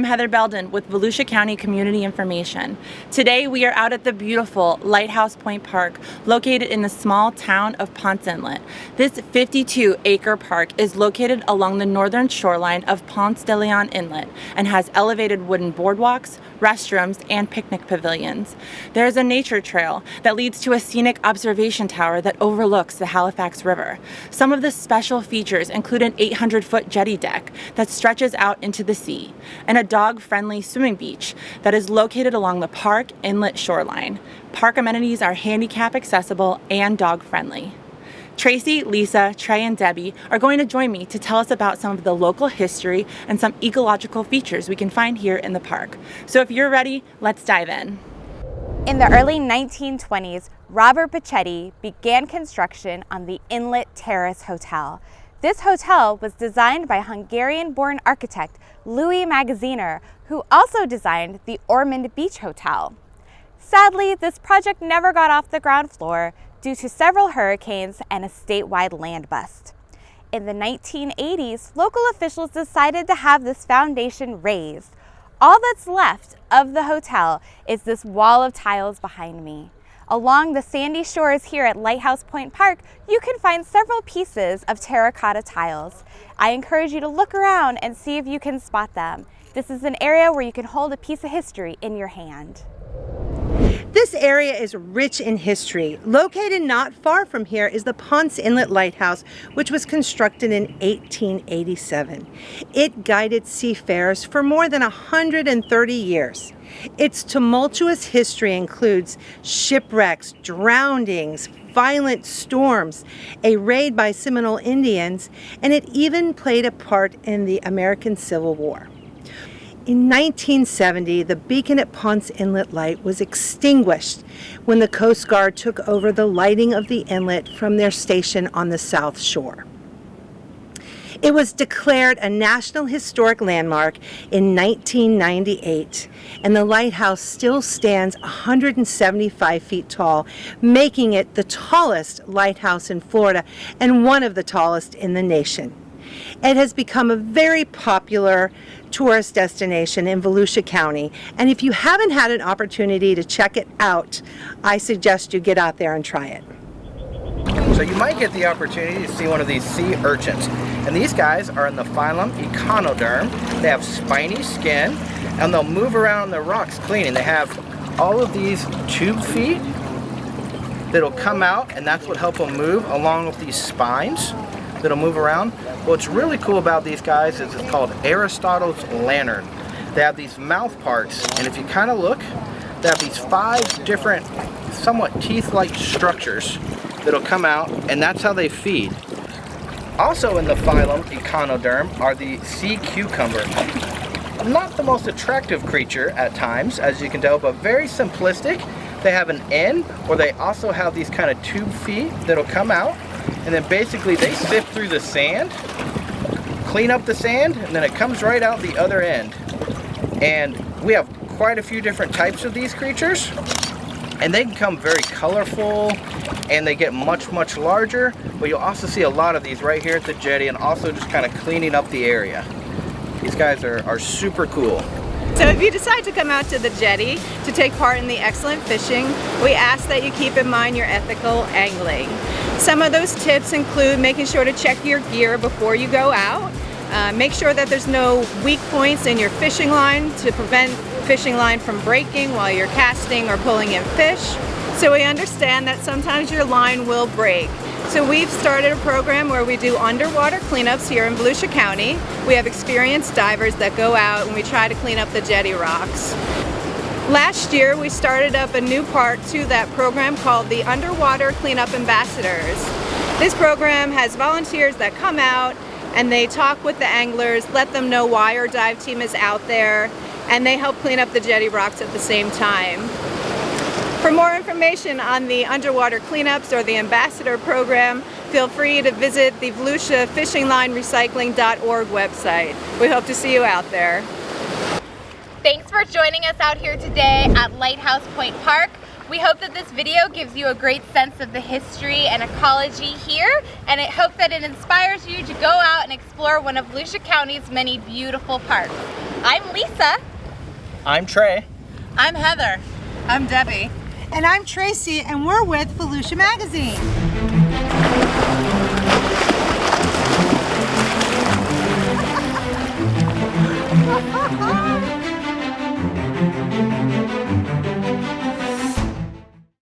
I'm Heather Belden with Volusia County Community Information. Today we are out at the beautiful Lighthouse Point Park located in the small town of Ponce Inlet. This 52-acre park is located along the northern shoreline of Ponce de Leon Inlet and has elevated wooden boardwalks, restrooms, and picnic pavilions. There is a nature trail that leads to a scenic observation tower that overlooks the Halifax River. Some of the special features include an 800-foot jetty deck that stretches out into the sea, and a dog-friendly swimming beach that is located along the park inlet shoreline. Park amenities are handicap accessible and dog-friendly. Tracy, Lisa, Trey, and Debbie are going to join me to tell us about some of the local history and some ecological features we can find here in the park. So if you're ready, let's dive in. In the early 1920s, Robert Pachetti began construction on the Inlet Terrace Hotel. This hotel was designed by Hungarian-born architect Louis Magaziner, who also designed the Ormond Beach Hotel. Sadly, this project never got off the ground floor due to several hurricanes and a statewide land bust. In the 1980s, local officials decided to have this foundation raised. All that's left of the hotel is this wall of tiles behind me. Along the sandy shores here at Lighthouse Point Park, you can find several pieces of terracotta tiles. I encourage you to look around and see if you can spot them. This is an area where you can hold a piece of history in your hand. This area is rich in history. Located not far from here is the Ponce Inlet Lighthouse, which was constructed in 1887. It guided seafarers for more than 130 years. Its tumultuous history includes shipwrecks, drownings, violent storms, a raid by Seminole Indians, and it even played a part in the American Civil War. In 1970, the beacon at Ponce Inlet Light was extinguished when the Coast Guard took over the lighting of the inlet from their station on the South Shore. It was declared a National Historic Landmark in 1998, and the lighthouse still stands 175 feet tall, making it the tallest lighthouse in Florida and one of the tallest in the nation. It has become a very popular tourist destination in Volusia County, and if you haven't had an opportunity to check it out, I suggest you get out there and try it. So you might get the opportunity to see one of these sea urchins, and these guys are in the phylum Echinoderm. They have spiny skin, and they'll move around the rocks cleaning. They have all of these tube feet that'll come out, and that's what help them move, along with these spines that'll move around. What's really cool about these guys is it's called Aristotle's lantern. They have these mouth parts, and if you kind of look, they have these 5 different, somewhat teeth-like structures that'll come out, and that's how they feed. Also in the phylum Echinoderm are the sea cucumber. Not the most attractive creature at times, as you can tell, but very simplistic. They have an end, or they also have these kind of tube feet that'll come out, and then basically they sift through the sand, clean up the sand, and then it comes right out the other end. And we have quite a few different types of these creatures, and they can come very colorful, and they get much, much larger, but you'll also see a lot of these right here at the jetty, and also just kind of cleaning up the area. These guys are super cool. So if you decide to come out to the jetty to take part in the excellent fishing, we ask that you keep in mind your ethical angling. Some of those tips include making sure to check your gear before you go out. Make sure that there's no weak points in your fishing line to prevent fishing line from breaking while you're casting or pulling in fish. So we understand that sometimes your line will break. So we've started a program where we do underwater cleanups here in Volusia County. We have experienced divers that go out and we try to clean up the jetty rocks. Last year we started up a new part to that program called the Underwater Cleanup Ambassadors. This program has volunteers that come out and they talk with the anglers, let them know why our dive team is out there, and they help clean up the jetty rocks at the same time. For more information on the underwater cleanups or the ambassador program, feel free to visit the Volusia Fishing Line Recycling.org website. We hope to see you out there. Thanks for joining us out here today at Lighthouse Point Park. We hope that this video gives you a great sense of the history and ecology here, and I hope that it inspires you to go out and explore one of Volusia County's many beautiful parks. I'm Lisa. I'm Trey. I'm Heather. I'm Debbie. And I'm Tracy, and we're with Volusia Magazine.